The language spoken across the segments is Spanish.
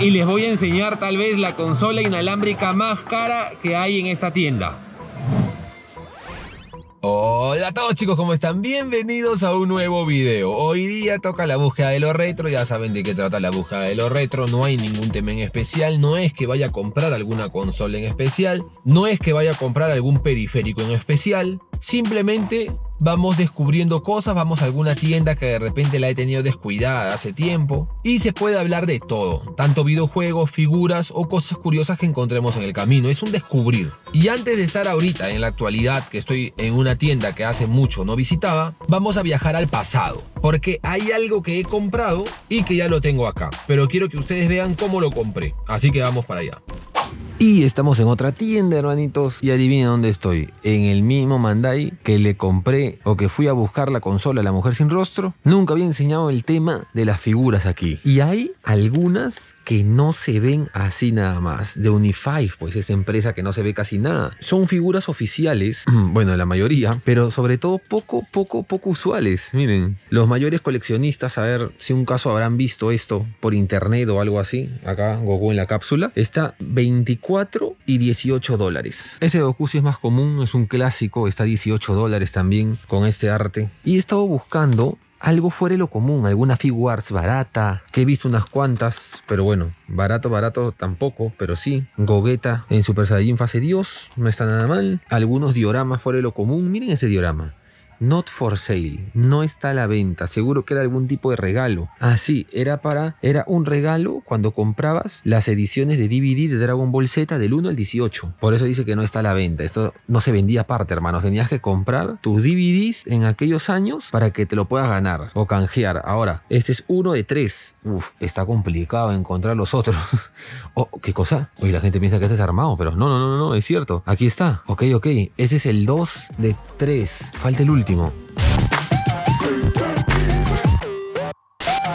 y les voy a enseñar tal vez la consola inalámbrica más cara que hay en esta tienda. Hola a todos chicos, ¿cómo están? Bienvenidos a un nuevo video. Hoy día toca la búsqueda de lo retro. Ya saben de qué trata la búsqueda de lo retro. No hay ningún tema en especial. No es que vaya a comprar alguna consola en especial. No es que vaya a comprar algún periférico en especial. Simplemente vamos descubriendo cosas, vamos a alguna tienda que de repente la he tenido descuidada hace tiempo. Y se puede hablar de todo, tanto videojuegos, figuras o cosas curiosas que encontremos en el camino. Es un descubrir. Y antes de estar ahorita en la actualidad, que estoy en una tienda que hace mucho no visitaba, vamos a viajar al pasado. Porque hay algo que he comprado y que ya lo tengo acá. Pero quiero que ustedes vean cómo lo compré. Así que vamos para allá. Y estamos en otra tienda, hermanitos. Y adivinen dónde estoy. En el mismo Mandai que le compré o que fui a buscar la consola La Mujer Sin Rostro. Nunca había enseñado el tema de las figuras aquí. Y hay algunas que no se ven así nada más. De Unifive, pues esa empresa que no se ve casi nada. Son figuras oficiales, bueno, la mayoría, pero sobre todo poco usuales. Miren, los mayores coleccionistas, a ver si un caso habrán visto esto por internet o algo así. Acá, Goku en la cápsula. Está 24 y 18 dólares. Ese Goku sí es más común, es un clásico. Está 18 dólares también con este arte. Y he estado buscando algo fuera de lo común, alguna Figuarts barata, que he visto unas cuantas, pero bueno, barato tampoco, pero sí. Gogeta en Super Saiyajin Fase Dios, no está nada mal. Algunos dioramas fuera de lo común, miren ese diorama. Not for sale, no está a la venta, seguro que era algún tipo de regalo. Ah, sí, era un regalo cuando comprabas las ediciones de DVD de Dragon Ball Z del 1 al 18. Por eso dice que no está a la venta, esto no se vendía aparte, hermanos. Tenías que comprar tus DVDs en aquellos años para que te lo puedas ganar o canjear. Ahora, este es uno de 3. Uf, está complicado encontrar los otros. Oh, ¿qué cosa? Oye, la gente piensa que este es armado, pero no, es cierto. Aquí está. Ok, ese es el 2 de 3. Falta el último.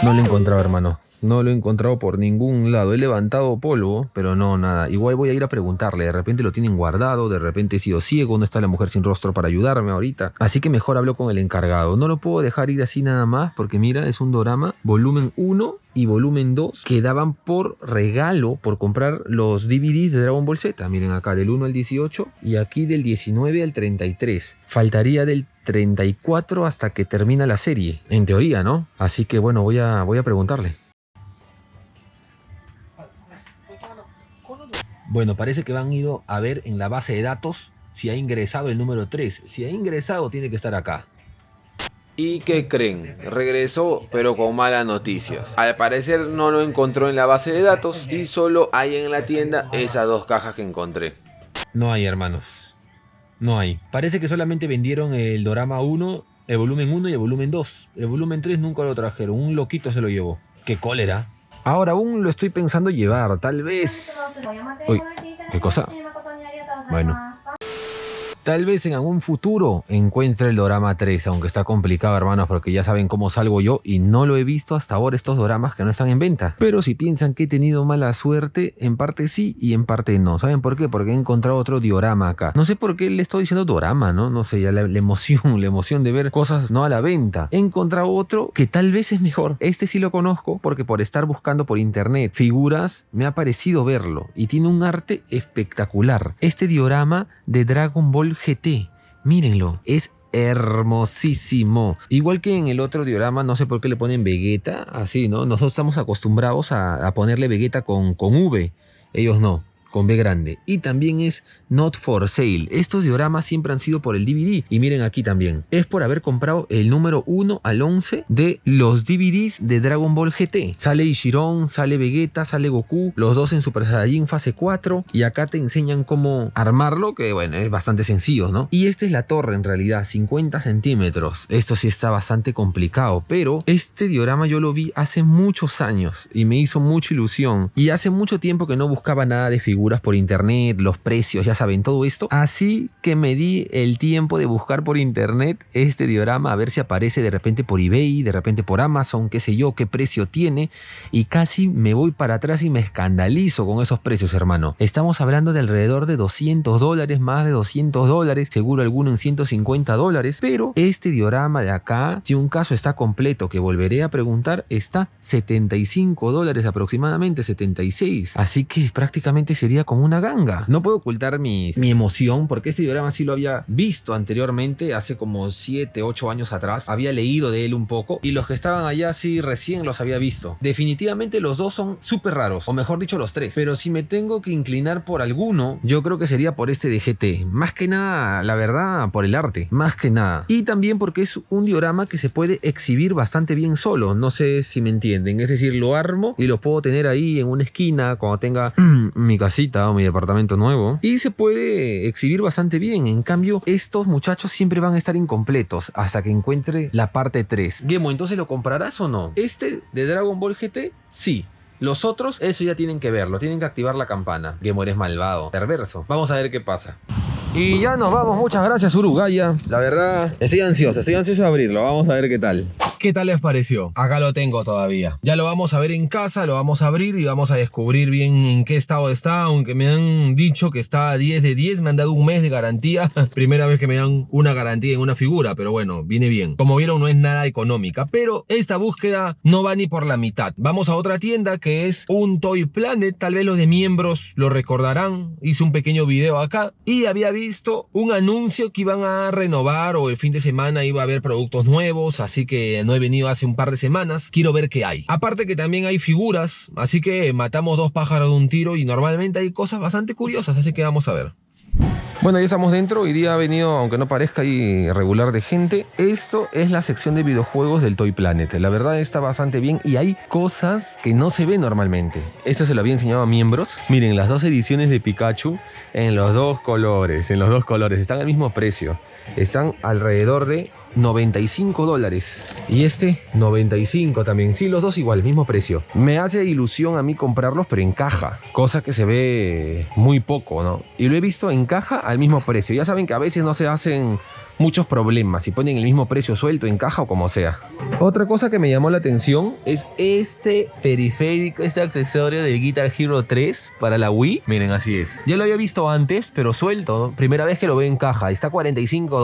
No lo he encontrado, hermano. No lo he encontrado por ningún lado. He levantado polvo, pero no, nada. Igual voy a ir a preguntarle. De repente lo tienen guardado, de repente he sido ciego, no está La Mujer Sin Rostro para ayudarme ahorita. Así que mejor hablo con el encargado. No lo puedo dejar ir así nada más porque mira, es un dorama volumen 1 y volumen 2 que daban por regalo por comprar los DVDs de Dragon Ball Z. Miren acá, del 1 al 18 y aquí del 19 al 33. Faltaría del 34 hasta que termina la serie, en teoría, ¿no? Así que bueno, voy a preguntarle. Bueno, parece que han ido a ver en la base de datos si ha ingresado el número 3. Si ha ingresado, tiene que estar acá. ¿Y qué creen? Regresó, pero con malas noticias. Al parecer no lo encontró en la base de datos y solo hay en la tienda esas 2 cajas que encontré. No hay, hermanos. No hay. Parece que solamente vendieron el Dorama 1, el volumen 1 y el volumen 2. El volumen 3 nunca lo trajeron. Un loquito se lo llevó. ¡Qué cólera! Ahora aún lo estoy pensando llevar, tal vez. Uy, ¿qué cosa? Bueno. Tal vez en algún futuro encuentre el Dorama 3, aunque está complicado, hermanos, porque ya saben cómo salgo yo y no lo he visto hasta ahora estos doramas que no están en venta. Pero si piensan que he tenido mala suerte, en parte sí y en parte no. ¿Saben por qué? Porque he encontrado otro diorama acá. No sé por qué le estoy diciendo dorama, ¿no? No sé, ya la emoción de ver cosas no a la venta. He encontrado otro que tal vez es mejor. Este sí lo conozco porque por estar buscando por internet figuras me ha parecido verlo y tiene un arte espectacular. Este diorama de Dragon Ball GT, mírenlo, es hermosísimo. Igual que en el otro diorama, no sé por qué le ponen Vegeta, así, ¿no? Nosotros estamos acostumbrados a ponerle Vegeta con V, ellos no, con B grande. Y también es Not for Sale. Estos dioramas siempre han sido por el DVD. Y miren aquí también. Es por haber comprado el número 1 al 11 de los DVDs de Dragon Ball GT. Sale Ishiron, sale Vegeta, sale Goku. Los dos en Super Saiyajin Fase 4. Y acá te enseñan cómo armarlo. Que bueno, es bastante sencillo, ¿no? Y esta es la torre en realidad. 50 centímetros. Esto sí está bastante complicado. Pero este diorama yo lo vi hace muchos años. Y me hizo mucha ilusión. Y hace mucho tiempo que no buscaba nada de figuras figuras por internet, los precios, ya saben, todo esto. Así que me di el tiempo de buscar por internet este diorama, a ver si aparece de repente por eBay, de repente por Amazon, qué sé yo, qué precio tiene, y casi me voy para atrás y me escandalizo con esos precios, hermano. Estamos hablando de alrededor de $200, más de $200, seguro alguno en $150, pero este diorama de acá, si un caso está completo, que volveré a preguntar, está $75 aproximadamente, 76, así que prácticamente sería como una ganga. No puedo ocultar mi emoción, porque este diorama sí lo había visto anteriormente, hace como 7, 8 años atrás, había leído de él un poco, y los que estaban allá sí recién los había visto. Definitivamente los dos son súper raros, o mejor dicho los tres, pero si me tengo que inclinar por alguno, yo creo que sería por este de GT, más que nada, la verdad, por el arte, más que nada, y también porque es un diorama que se puede exhibir bastante bien solo, no sé si me entienden, es decir, lo armo y lo puedo tener ahí en una esquina cuando tenga mi casita o mi departamento nuevo, y se puede exhibir bastante bien. En cambio, estos muchachos siempre van a estar incompletos hasta que encuentre la parte 3. Gemo, ¿entonces lo comprarás o no? Este de Dragon Ball GT, sí. Los otros, eso ya tienen que verlo, tienen que activar la campana. Gemo, eres malvado, perverso. Vamos a ver qué pasa. Y ya nos vamos, muchas gracias Urugaya. La verdad, estoy ansioso de abrirlo, vamos a ver qué tal. ¿Qué tal les pareció? Acá lo tengo todavía. Ya lo vamos a ver en casa, lo vamos a abrir y vamos a descubrir bien en qué estado está, aunque me han dicho que está a 10 de 10, me han dado un mes de garantía. Primera vez que me dan una garantía en una figura, pero bueno, viene bien. Como vieron, no es nada económica, pero esta búsqueda no va ni por la mitad. Vamos a otra tienda que es un Toy Planet, tal vez los de miembros lo recordarán. Hice un pequeño video acá y había visto un anuncio que iban a renovar o el fin de semana iba a haber productos nuevos, así que no he venido hace un par de semanas. Quiero ver qué hay. Aparte que también hay figuras, así que matamos dos pájaros de un tiro y normalmente hay cosas bastante curiosas, así que vamos a ver. Bueno, ya estamos dentro. Hoy día ha venido, aunque no parezca, ahí regular de gente. Esto es la sección de videojuegos del Toy Planet. La verdad está bastante bien y hay cosas que no se ven normalmente. Esto se lo había enseñado a miembros. Miren, las dos ediciones de Pikachu en los dos colores. Están al mismo precio. Están alrededor de $95 y este 95 también, sí, los dos igual, mismo precio. Me hace ilusión a mí comprarlos pero en caja, cosa que se ve muy poco, ¿no? Y lo he visto en caja al mismo precio. Ya saben que a veces no se hacen muchos problemas y ponen el mismo precio suelto en caja o como sea. Otra cosa que me llamó la atención es este periférico, este accesorio de Guitar Hero 3 para la Wii. Miren, así es. Ya lo había visto antes, pero suelto, ¿no? Primera vez que lo veo en caja. Está $45.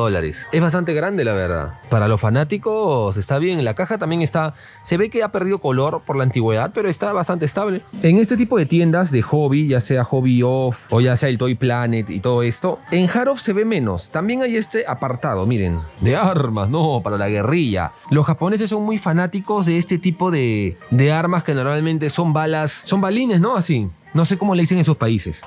Es bastante grande, la verdad. Para los fanáticos está bien. La caja también está... Se ve que ha perdido color por la antigüedad, pero está bastante estable. En este tipo de tiendas de hobby, ya sea Hobby Off o ya sea el Toy Planet y todo esto, en Hard Off se ve menos. También hay este apartado, miren, de armas, no, para la guerrilla. Los japoneses son muy fanáticos de este tipo de armas que normalmente son balas, son balines, ¿no? Así. No sé cómo le dicen en sus países.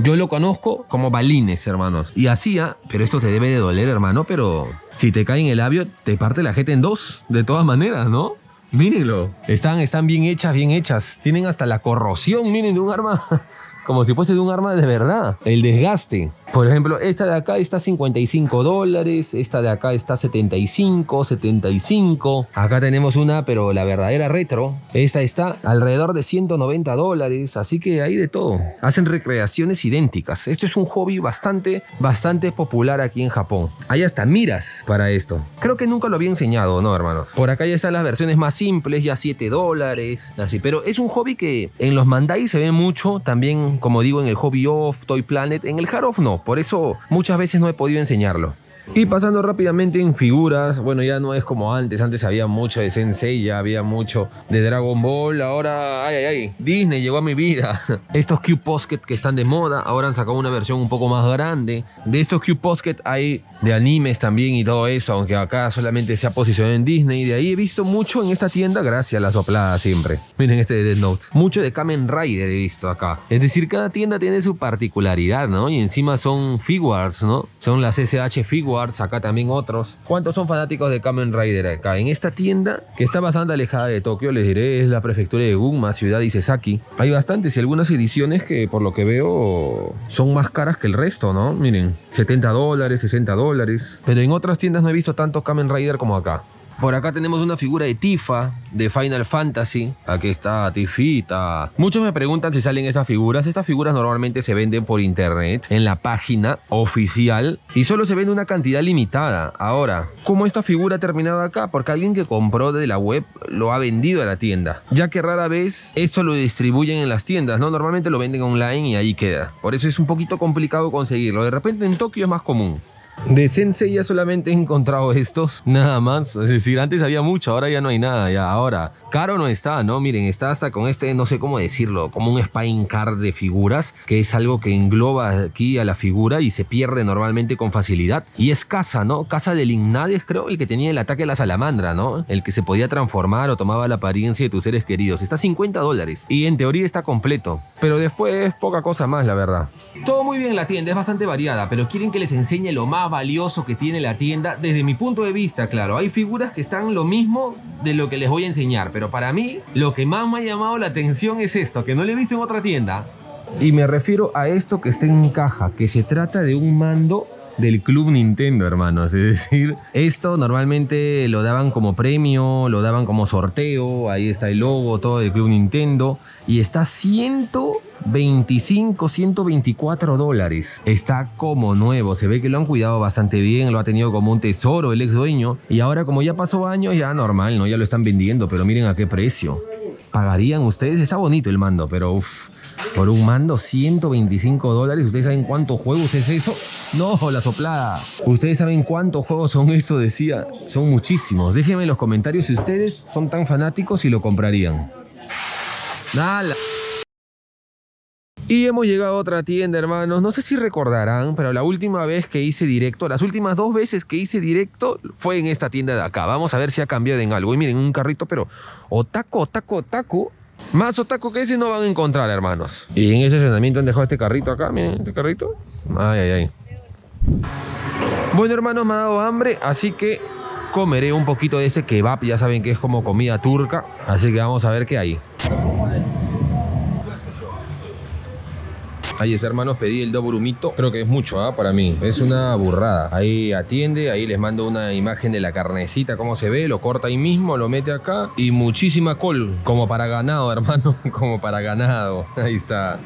Yo lo conozco como balines, hermanos. Y así, pero esto te debe de doler, hermano, pero si te cae en el labio, te parte la jeta en dos, de todas maneras, ¿no? Mírenlo. Están bien hechas. Tienen hasta la corrosión, miren, de un arma... Como si fuese de un arma de verdad. El desgaste. Por ejemplo, esta de acá está $55. Esta de acá está 75. Acá tenemos una, pero la verdadera retro. Esta está alrededor de $190. Así que hay de todo. Hacen recreaciones idénticas. Esto es un hobby bastante popular aquí en Japón. Hay hasta miras para esto. Creo que nunca lo había enseñado, ¿no, hermanos? Por acá ya están las versiones más simples, ya $7. Así. Pero es un hobby que en los Mandai se ve mucho. También, como digo, en el Hobby Off, Toy Planet. En el Hard Off no. Por eso muchas veces no he podido enseñarlo. Y pasando rápidamente en figuras, bueno, ya no es como antes había mucho de Sensei, ya había mucho de Dragon Ball, ahora, Disney llegó a mi vida. Estos Cube Posket que están de moda, ahora han sacado una versión un poco más grande. De estos Cube Posket hay de animes también y todo eso, aunque acá solamente se ha posicionado en Disney. De ahí he visto mucho en esta tienda, gracias a la soplada siempre. Miren este de Death Note. Mucho de Kamen Rider he visto acá. Es decir, cada tienda tiene su particularidad, ¿no? Y encima son figuarts, ¿no? Son las SH Figuarts. Acá también otros. ¿Cuántos son fanáticos de Kamen Rider acá? En esta tienda, que está bastante alejada de Tokio, les diré, es la prefectura de Gunma, ciudad de Isesaki. Hay bastantes y algunas ediciones que, por lo que veo, son más caras que el resto, ¿no? Miren, $70, $60. Pero en otras tiendas no he visto tanto Kamen Rider como acá. Por acá tenemos una figura de Tifa de Final Fantasy. Aquí está Tifita. Muchos me preguntan si salen estas figuras. Estas figuras normalmente se venden por internet en la página oficial y solo se vende una cantidad limitada. Ahora, ¿cómo esta figura ha terminado acá? Porque alguien que compró de la web lo ha vendido a la tienda, ya que rara vez esto lo distribuyen en las tiendas, ¿no? Normalmente lo venden online y ahí queda. Por eso es un poquito complicado conseguirlo. De repente en Tokio es más común. De Sensei ya solamente he encontrado estos, nada más. Es decir, antes había mucho, ahora ya no hay nada. Ya ahora, caro no está, ¿no? Miren, está hasta con este, no sé cómo decirlo, como un spine card de figuras, que es algo que engloba aquí a la figura y se pierde normalmente con facilidad. Y es Casa, ¿no? Casa del Ignades, creo, el que tenía el ataque a la salamandra, ¿no? El que se podía transformar o tomaba la apariencia de tus seres queridos. Está $50 y en teoría está completo, pero después poca cosa más, la verdad. Todo muy bien en la tienda, es bastante variada, pero quieren que les enseñe lo más valioso que tiene la tienda desde mi punto de vista. Claro, hay figuras que están lo mismo de lo que les voy a enseñar, pero para mí lo que más me ha llamado la atención es esto, que no lo he visto en otra tienda. Y me refiero a esto que está en caja, que se trata de un mando del Club Nintendo, hermanos. Es decir, esto normalmente lo daban como premio, lo daban como sorteo. Ahí está el logo, todo del Club Nintendo. Y está $124. Está como nuevo. Se ve que lo han cuidado bastante bien, lo ha tenido como un tesoro el ex dueño. Y ahora, como ya pasó años, ya normal, ¿no? Ya lo están vendiendo, pero miren a qué precio. ¿Pagarían ustedes? Está bonito el mando, pero uff. Por un mando, $125. ¿Ustedes saben cuántos juegos es eso? No, la soplada. ¿Ustedes saben cuántos juegos son eso? Decía. Son muchísimos. Déjenme en los comentarios si ustedes son tan fanáticos y lo comprarían. ¡Nada! Y hemos llegado a otra tienda, hermanos. No sé si recordarán, pero la última vez que hice directo, las últimas 2 veces que hice directo fue en esta tienda de acá. Vamos a ver si ha cambiado en algo. Y miren, un carrito, pero otaku. Más otaku que ese no van a encontrar, hermanos. Y en ese estacionamiento han dejado este carrito acá. Miren, este carrito. Ay. Bueno, hermanos, me ha dado hambre, así que comeré un poquito de ese kebab. Ya saben que es como comida turca. Así que vamos a ver qué hay. Ahí está, hermanos, pedí el dobrumito. Creo que es mucho, para mí. Es una burrada. Ahí atiende, ahí les mando una imagen de la carnecita, cómo se ve. Lo corta ahí mismo, lo mete acá. Y muchísima col, como para ganado, hermano. Como para ganado. Ahí está.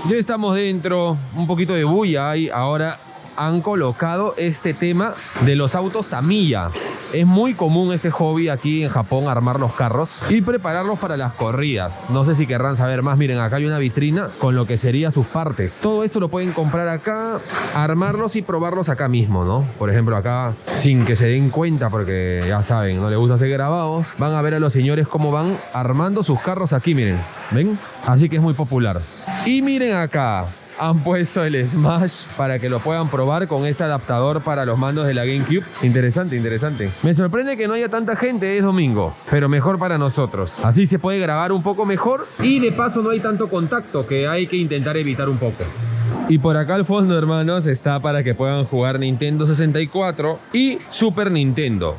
Ya estamos dentro. Un poquito de bulla hay. Ahora han colocado este tema de los autos Tamiya. Es muy común este hobby aquí en Japón, armar los carros y prepararlos para las corridas. No sé si querrán saber más. Miren, acá hay una vitrina con lo que serían sus partes. Todo esto lo pueden comprar acá, armarlos y probarlos acá mismo, ¿no? Por ejemplo, acá, sin que se den cuenta, porque ya saben, no les gusta hacer grabados, van a ver a los señores cómo van armando sus carros aquí, miren. ¿Ven? Así que es muy popular. Y miren acá. Han puesto el Smash para que lo puedan probar con este adaptador para los mandos de la GameCube. Interesante. Me sorprende que no haya tanta gente, es domingo, pero mejor para nosotros. Así se puede grabar un poco mejor y de paso no hay tanto contacto, que hay que intentar evitar un poco. Y por acá al fondo, hermanos, está para que puedan jugar Nintendo 64 y Super Nintendo.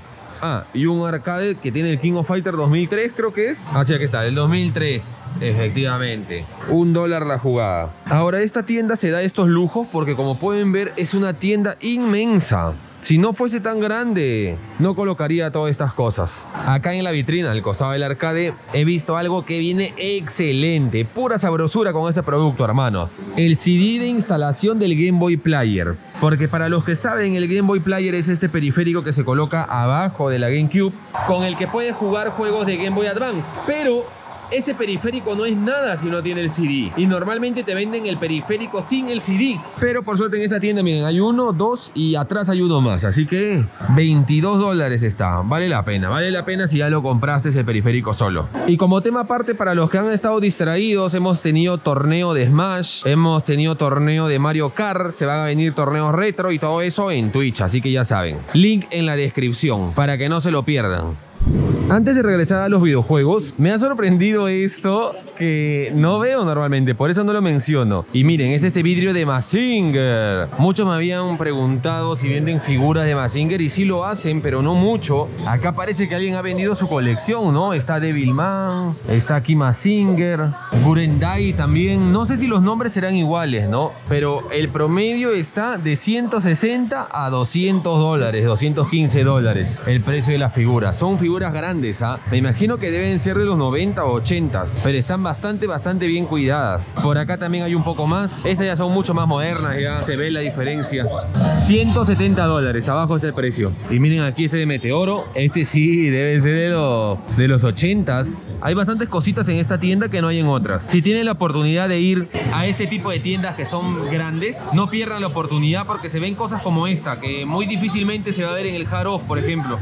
Y un arcade que tiene el King of Fighter 2003, creo que es. Así que está, el 2003, efectivamente. $1 la jugada. Ahora, esta tienda se da estos lujos porque, como pueden ver, es una tienda inmensa. Si no fuese tan grande, no colocaría todas estas cosas. Acá en la vitrina, al costado del arcade, he visto algo que viene excelente. Pura sabrosura con este producto, hermanos. El CD de instalación del Game Boy Player. Porque para los que saben, el Game Boy Player es este periférico que se coloca abajo de la GameCube, con el que puedes jugar juegos de Game Boy Advance. Pero ese periférico no es nada si no tiene el CD. Y normalmente te venden el periférico sin el CD. Pero por suerte en esta tienda, miren, hay 1, 2 y atrás hay uno más. Así que $22 está. Vale la pena si ya lo compraste ese periférico solo. Y como tema aparte, para los que han estado distraídos, hemos tenido torneo de Smash, hemos tenido torneo de Mario Kart, se van a venir torneos retro y todo eso en Twitch. Así que ya saben. Link en la descripción para que no se lo pierdan. Antes de regresar a los videojuegos, me ha sorprendido esto que no veo normalmente, por eso no lo menciono. Y miren, es este vidrio de Mazinger. Muchos me habían preguntado si venden figuras de Mazinger y sí lo hacen, pero no mucho. Acá parece que alguien ha vendido su colección, ¿no? Está Devilman, está aquí Mazinger, Gurendai también. No sé si los nombres serán iguales, ¿no? Pero el promedio está de 160 a $200, $215 el precio de las figuras. Son figuras grandes, ¿ah? Me imagino que deben ser de los 90 o 80, pero están bastante bien cuidadas. Por acá también hay un poco más. Estas ya son mucho más modernas, ya se ve la diferencia. $170, abajo es el precio. Y miren aquí ese de Meteoro. Este sí debe ser de los 80s. Hay bastantes cositas en esta tienda que no hay en otras. Si tienen la oportunidad de ir a este tipo de tiendas que son grandes, no pierdan la oportunidad porque se ven cosas como esta que muy difícilmente se va a ver en el Hard Off, por ejemplo.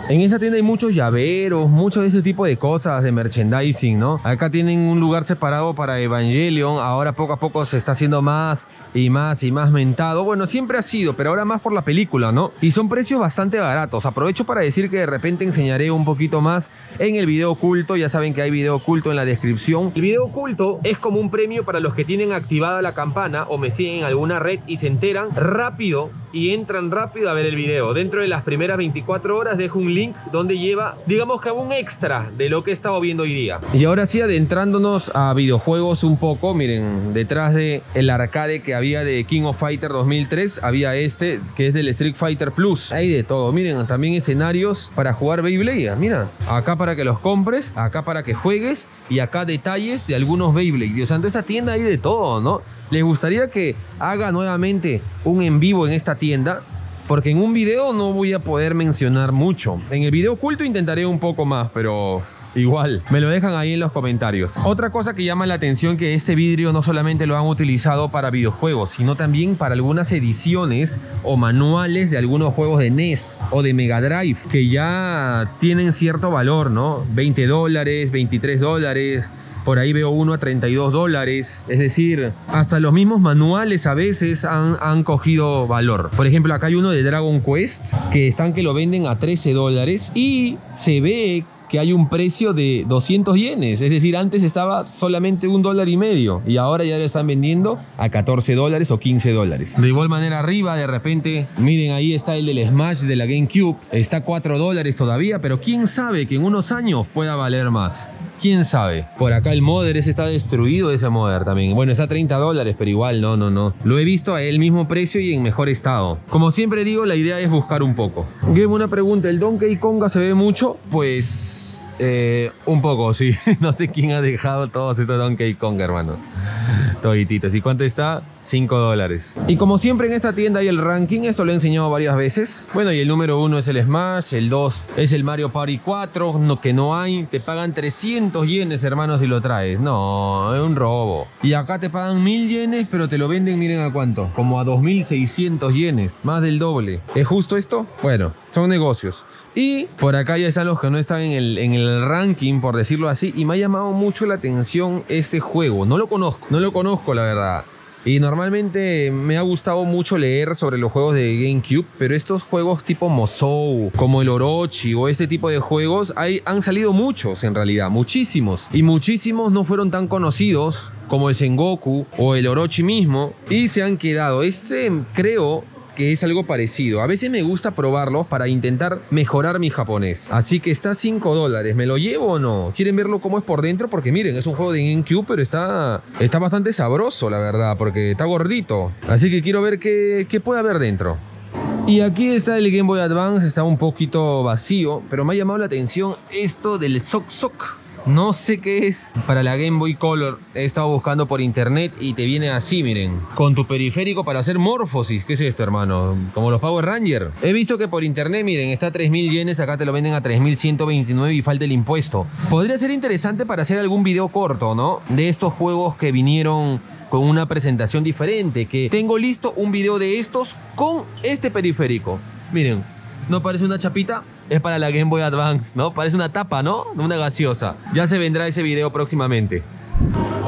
En esta tienda hay muchos llaveros, mucho de ese tipo de cosas de merchandising, ¿no? Acá tienen un lugar separado para Evangelion. Ahora poco a poco se está haciendo más y más mentado. Bueno, siempre ha sido, pero ahora más por la película, ¿no? Y son precios bastante baratos. Aprovecho para decir que de repente enseñaré un poquito más en el video oculto. Ya saben que hay video oculto en la descripción. El video oculto es como un premio para los que tienen activada la campana o me siguen en alguna red y se enteran rápido y entran rápido a ver el video. Dentro de las primeras 24 horas dejo un link donde lleva, digamos que un extra de lo que he estado viendo hoy día. Y ahora sí, adentrándonos a videojuegos un poco, miren, detrás de el arcade que había de King of Fighter 2003, había este que es del Street Fighter Plus. Hay de todo, miren, también escenarios para jugar Beyblade. Mira, acá para que los compres, acá para que juegues y acá detalles de algunos Beyblade. Dios santo, esta tienda hay de todo, ¿no? ¿Les gustaría que haga nuevamente un en vivo en esta tienda? Porque en un video no voy a poder mencionar mucho. En el video oculto intentaré un poco más, pero igual, me lo dejan ahí en los comentarios. Otra cosa que llama la atención que este vidrio no solamente lo han utilizado para videojuegos, sino también para algunas ediciones o manuales de algunos juegos de NES o de Mega Drive, que ya tienen cierto valor, ¿no? $20, $23. Por ahí veo uno a $32. Es decir, hasta los mismos manuales a veces han cogido valor. Por ejemplo, acá hay uno de Dragon Quest que lo venden a $13 y se ve que hay un precio de 200 yenes. Es decir, antes estaba solamente $1.50 y ahora ya lo están vendiendo a $14 o $15. De igual manera arriba, de repente, miren, ahí está el del Smash de la GameCube. Está a $4 todavía, pero quién sabe que en unos años pueda valer más. ¿Quién sabe? Por acá el modder ese está destruido, ese modder también. Bueno, está a $30, pero igual no. Lo he visto a el mismo precio y en mejor estado. Como siempre digo, la idea es buscar un poco. Game, una pregunta. ¿El Donkey Konga se ve mucho? Pues un poco, sí. No sé quién ha dejado todos estos Donkey Konga, hermano. Todititos. ¿Y cuánto está? $5. Y como siempre en esta tienda hay el ranking. Esto lo he enseñado varias veces. Bueno, y el número 1 es el Smash. El 2 es el Mario Party 4, que no hay. Te pagan 300 yenes, hermano, si lo traes. No, es un robo. Y acá te pagan 1000 yenes, pero te lo venden, miren a cuánto, como a 2600 yenes. Más del doble. ¿Es justo esto? Bueno, son negocios. Y por acá ya están los que no están en el ranking, por decirlo así. Y me ha llamado mucho la atención este juego. No lo conozco, la verdad. Y normalmente me ha gustado mucho leer sobre los juegos de GameCube, pero estos juegos tipo Musou, como el Orochi o este tipo de juegos, han salido muchos en realidad, muchísimos. Y muchísimos no fueron tan conocidos como el Sengoku o el Orochi mismo y se han quedado. Creo que es algo parecido. A veces me gusta probarlos para intentar mejorar mi japonés. Así que está a $5. ¿Me lo llevo o no? ¿Quieren verlo cómo es por dentro? Porque miren, es un juego de GameCube, pero está bastante sabroso, la verdad, porque está gordito. Así que quiero ver qué puede haber dentro. Y aquí está el Game Boy Advance, está un poquito vacío, pero me ha llamado la atención esto del Sok Sok. No sé qué es. Para la Game Boy Color he estado buscando por internet y te viene así, miren, con tu periférico para hacer morfosis. ¿Qué es esto, hermano? Como los Power Rangers. He visto que por internet, miren, está a 3000 yenes, acá te lo venden a 3129 y falta el impuesto. Podría ser interesante para hacer algún video corto, ¿no? De estos juegos que vinieron con una presentación diferente, que tengo listo un video de estos con este periférico. Miren, ¿no parece una chapita? Es para la Game Boy Advance, ¿no? Parece una tapa, ¿no? Una gaseosa. Ya se vendrá ese video próximamente.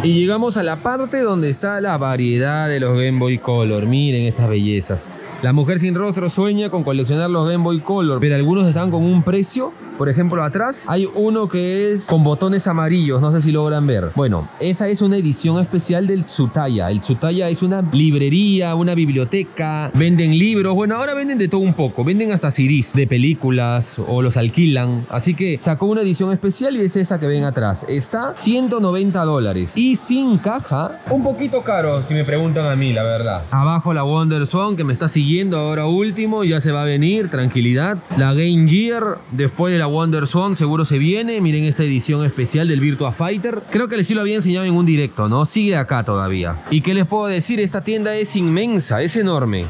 Y llegamos a la parte donde está la variedad de los Game Boy Color. Miren estas bellezas. La mujer sin rostro sueña con coleccionar los Game Boy Color, pero algunos están con un precio Por ejemplo, atrás hay uno que es con botones amarillos, no sé si logran ver. Bueno, esa es una edición especial del Tsutaya. El Tsutaya es una librería, una biblioteca, venden libros, bueno, ahora venden de todo un poco, venden hasta CDs de películas o los alquilan, así que sacó una edición especial y es esa que ven atrás. Está $190 y sin caja, un poquito caro si me preguntan a mí, la verdad. Abajo la WonderSwan que me está siguiendo ahora último, ya se va a venir, tranquilidad. La Game Gear, después de la WonderSwan seguro se viene. Miren esta edición especial del Virtua Fighter, creo que les sí lo había enseñado en un directo, ¿no? Sigue acá todavía. ¿Y qué les puedo decir? Esta tienda es inmensa, es enorme.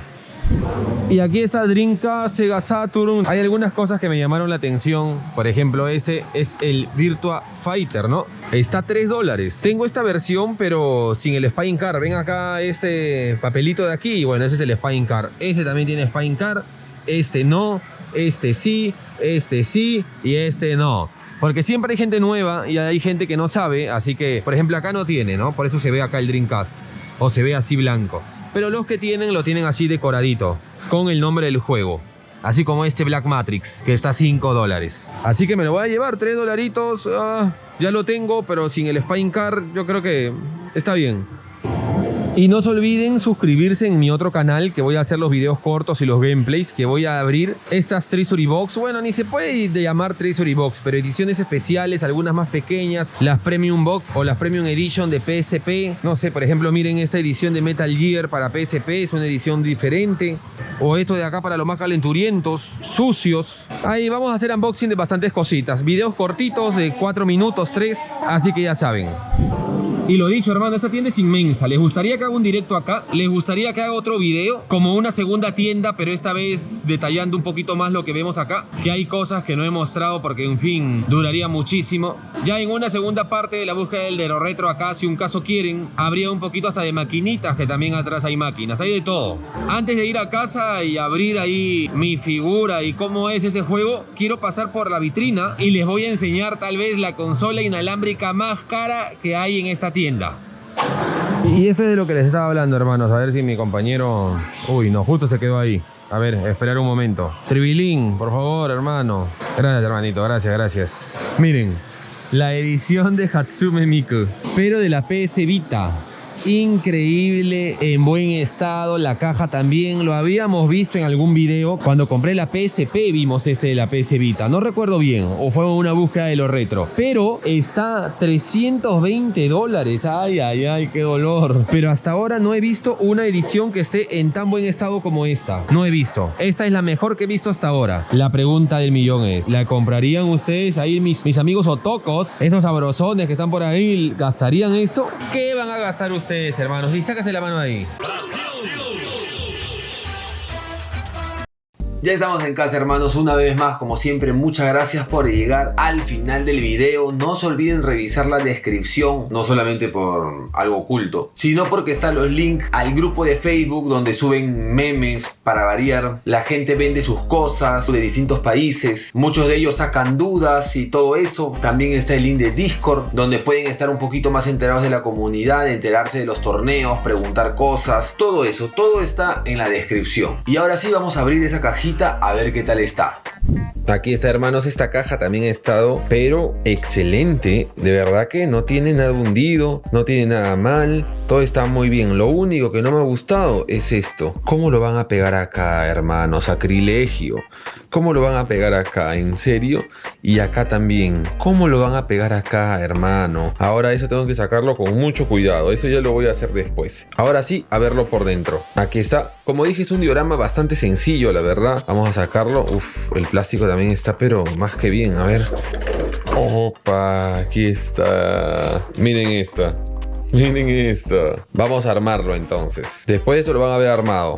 Y aquí está Dreamcast, Sega Saturn. Hay algunas cosas que me llamaron la atención. Por ejemplo, este es el Virtua Fighter, ¿no? Está a $3. Tengo esta versión, pero sin el Spine Car. Ven acá este papelito de aquí. Bueno, ese es el Spine Car. Este también tiene Spine Car. Este no. Este sí. Este sí. Y este no. Porque siempre hay gente nueva y hay gente que no sabe. Así que, por ejemplo, acá no tiene, ¿no? Por eso se ve acá el Dreamcast. O se ve así blanco. Pero los que tienen, lo tienen así decoradito, con el nombre del juego. Así como este Black Matrix, que está a $5. Así que me lo voy a llevar, $3. Ya lo tengo, pero sin el Spine Car yo creo que está bien. Y no se olviden suscribirse en mi otro canal, que voy a hacer los videos cortos y los gameplays, que voy a abrir estas Treasury Box. Bueno, ni se puede llamar Treasury Box, pero ediciones especiales, algunas más pequeñas, las Premium Box o las Premium Edition de PSP. No sé, por ejemplo, miren esta edición de Metal Gear para PSP, es una edición diferente. O esto de acá para los más calenturientos, sucios. Ahí vamos a hacer unboxing de bastantes cositas. Videos cortitos de 4 minutos, 3, así que ya saben. Y lo dicho, hermano, esta tienda es inmensa. ¿Les gustaría que haga un directo acá? ¿Les gustaría que haga otro video? Como una segunda tienda, pero esta vez detallando un poquito más lo que vemos acá. Que hay cosas que no he mostrado porque, en fin, duraría muchísimo. Ya en una segunda parte de la búsqueda del de lo retro acá, si un caso quieren, habría un poquito hasta de maquinitas, que también atrás hay máquinas. Hay de todo. Antes de ir a casa y abrir ahí mi figura y cómo es ese juego, quiero pasar por la vitrina y les voy a enseñar tal vez la consola inalámbrica más cara que hay en esta tienda. Y esto es de lo que les estaba hablando, hermanos. A ver si mi compañero... Uy, no, justo se quedó ahí. A ver, esperar un momento. Tribilín, por favor, hermano. Gracias, hermanito, gracias. Miren, la edición de Hatsume Miku, pero de la PS Vita. Increíble, en buen estado. La caja también lo habíamos visto en algún video. Cuando compré la PSP vimos este de la PS Vita. No recuerdo bien, o fue una búsqueda de lo retro. Pero está $320. Ay, qué dolor. Pero hasta ahora no he visto una edición que esté en tan buen estado como esta. No he visto. Esta es la mejor que he visto hasta ahora. La pregunta del millón es, ¿la comprarían ustedes ahí, mis amigos otocos? Esos sabrosones que están por ahí, ¿gastarían eso? ¿Qué van a gastar ustedes, hermanos? Y sácase la mano de ahí. Ya estamos en casa, hermanos, una vez más. Como siempre, muchas gracias por llegar al final del video. No se olviden revisar la descripción, no solamente por algo oculto, sino porque están los links al grupo de Facebook donde suben memes para variar. La gente vende sus cosas de distintos países, muchos de ellos sacan dudas y todo eso. También está el link de Discord, donde pueden estar un poquito más enterados de la comunidad, enterarse de los torneos, preguntar cosas, todo eso, todo está en la descripción. Y ahora sí, vamos a abrir esa cajita a ver qué tal está. Aquí está, hermanos, esta caja también ha estado, pero excelente. De verdad que no tiene nada hundido, no tiene nada mal, todo está muy bien. Lo único que no me ha gustado es esto. ¿Cómo lo van a pegar acá, hermanos? Sacrilegio. ¿Cómo lo van a pegar acá? ¿En serio? Y acá también. ¿Cómo lo van a pegar acá, hermano? Ahora eso tengo que sacarlo con mucho cuidado. Eso ya lo voy a hacer después. Ahora sí, a verlo por dentro. Aquí está. Como dije, es un diorama bastante sencillo, la verdad. Vamos a sacarlo. Uf, el plástico también está, pero más que bien. A ver. Opa, aquí está. Miren esta. Miren esta. Vamos a armarlo entonces. Después de eso lo van a ver armado.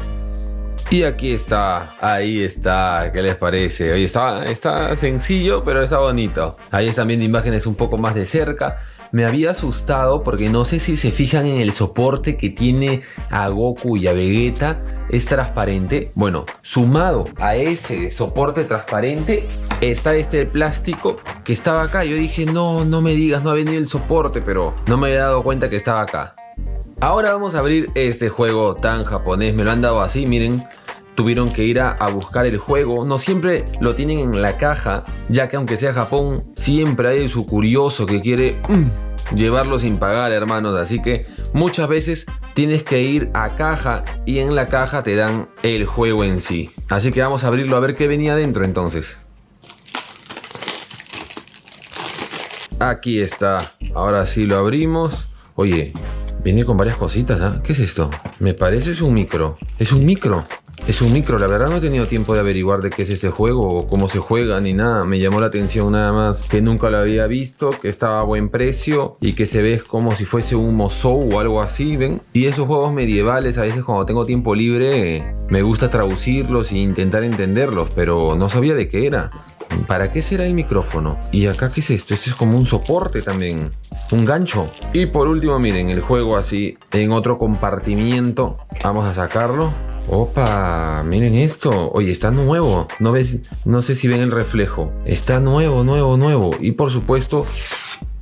Y aquí está, ahí está, ¿qué les parece? Oye, está sencillo, pero está bonito. Ahí están viendo imágenes un poco más de cerca. Me había asustado porque no sé si se fijan en el soporte que tiene a Goku y a Vegeta. Es transparente. Bueno, sumado a ese soporte transparente está este plástico que estaba acá. Yo dije, no me digas, no ha venido el soporte, pero no me había dado cuenta que estaba acá. Ahora vamos a abrir este juego tan japonés. Me lo han dado así, miren. tuvieron que ir a buscar el juego. No siempre lo tienen en la caja, ya que aunque sea Japón, siempre hay su curioso que quiere llevarlo sin pagar, hermanos. Así que muchas veces tienes que ir a caja y en la caja te dan el juego en sí. Así que vamos a abrirlo a ver qué venía dentro entonces. Aquí está. Ahora sí lo abrimos. Oye, viene con varias cositas, ¿eh? ¿Qué es esto? Me parece es un micro. ¿Es un micro? Es un micro, la verdad no he tenido tiempo de averiguar de qué es ese juego o cómo se juega ni nada. Me llamó la atención nada más que nunca lo había visto, que estaba a buen precio y que se ve como si fuese un Musou o algo así, ¿ven? Y esos juegos medievales a veces cuando tengo tiempo libre me gusta traducirlos e intentar entenderlos, pero no sabía de qué era. ¿Para qué será el micrófono? ¿Y acá qué es esto? Esto es como un soporte también. Un gancho. Y por último, miren, el juego así en otro compartimiento. Vamos a sacarlo. Opa, miren esto. Oye, está nuevo. ¿No ves? No sé si ven el reflejo. Está nuevo. Y por supuesto,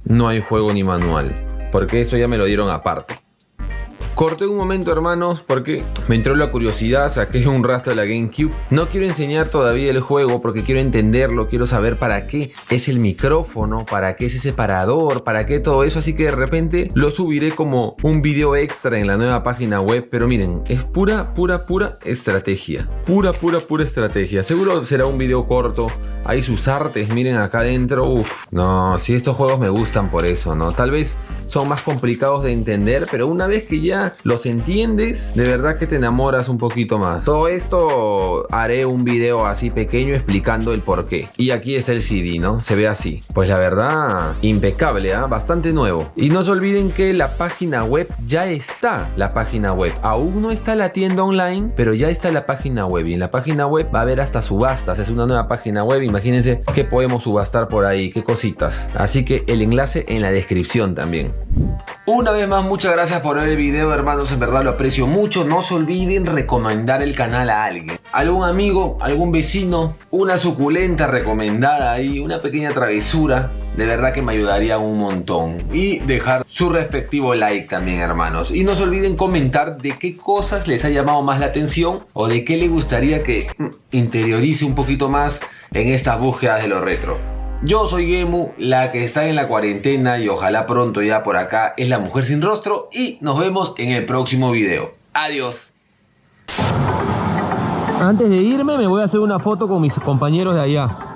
no hay juego ni manual, porque eso ya me lo dieron aparte. Corté un momento, hermanos, porque me entró la curiosidad, saqué un rastro de la GameCube. No quiero enseñar todavía el juego porque quiero entenderlo, quiero saber para qué es el micrófono, para qué es ese separador, para qué todo eso, así que de repente lo subiré como un video extra en la nueva página web. Pero miren, es pura estrategia. Pura estrategia. Seguro será un video corto. Hay sus artes, miren acá adentro. Uf, no, si estos juegos me gustan por eso, ¿no? Tal vez son más complicados de entender, pero una vez que ya los entiendes, de verdad que te enamoras un poquito más. Todo esto haré un video así pequeño explicando el porqué. Y aquí está el CD, ¿no? Se ve así. Pues la verdad, impecable, ¿eh? Bastante nuevo. Y no se olviden que la página web ya está. La página web. Aún no está la tienda online, pero ya está la página web. Y en la página web va a haber hasta subastas. Es una nueva página web. Imagínense qué podemos subastar por ahí, qué cositas. Así que el enlace en la descripción también. Una vez más, muchas gracias por ver el video, hermanos, en verdad lo aprecio mucho. No se olviden recomendar el canal a alguien, algún amigo, algún vecino, una suculenta recomendada ahí, una pequeña travesura, de verdad que me ayudaría un montón. Y dejar su respectivo like también, hermanos. Y no se olviden comentar de qué cosas les ha llamado más la atención o de qué les gustaría que interiorice un poquito más en estas búsquedas de lo retro. Yo soy Gemu, la que está en la cuarentena y ojalá pronto ya por acá es la mujer sin rostro, y nos vemos en el próximo video. Adiós. Antes de irme me voy a hacer una foto con mis compañeros de allá.